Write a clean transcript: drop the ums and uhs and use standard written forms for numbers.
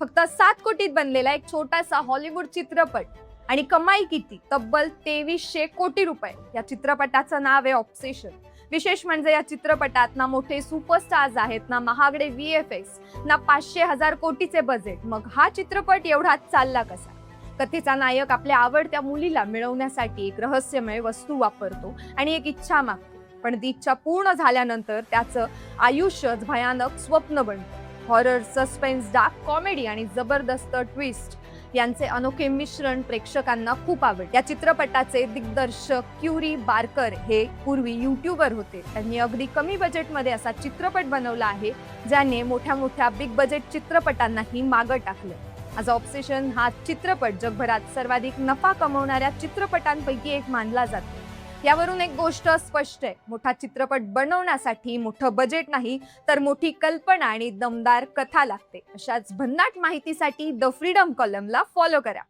फक्त 7 कोटीत बनलेला एक छोटासा हॉलिवूड चित्रपट आणि कमाई किती? तब्बल 2300 कोटी रुपये. या चित्रपटाचं नाव आहे ऑब्सेशन. विशेष म्हणजे या चित्रपटात ना मोठे सुपरस्टार्स आहेत, ना महागडे VFX, ना 500,000 कोटीचे बजेट. मग हा चित्रपट एवढा चालला कसा? कथेचा नायक आपल्या आवडत्या मुलीला मिळवण्यासाठी एक रहस्यमय वस्तू वापरतो आणि एक इच्छा मागतो. पण ती इच्छा पूर्ण झाल्यानंतर त्याचं आयुष्यच भयानक स्वप्न बनतं. हॉरर, सस्पेन्स, डार्क कॉमेडी आणि जबरदस्त ट्विस्ट यांचे अनोखे मिश्रण प्रेक्षकांना खूप आवडते. या चित्रपटाचे दिग्दर्शक क्युरी बार्कर हे पूर्वी यूट्यूबर होते. त्यांनी अगदी कमी बजेटमध्ये असा चित्रपट बनवला आहे ज्याने मोठ्या बिग बजेट चित्रपटांनाही मागं टाकलं. आज ऑब्सेशन हा चित्रपट जगभरात सर्वाधिक नफा कमवणाऱ्या चित्रपटांपैकी एक मानला जातो. यावरून एक गोष्ट स्पष्ट आहे, मोठा चित्रपट बनवण्यासाठी मोठं बजेट नाही तर मोठी कल्पना आणि दमदार कथा लागते. अशाच भन्नाट माहितीसाठी द फ्रीडम कॉलमला फॉलो करा.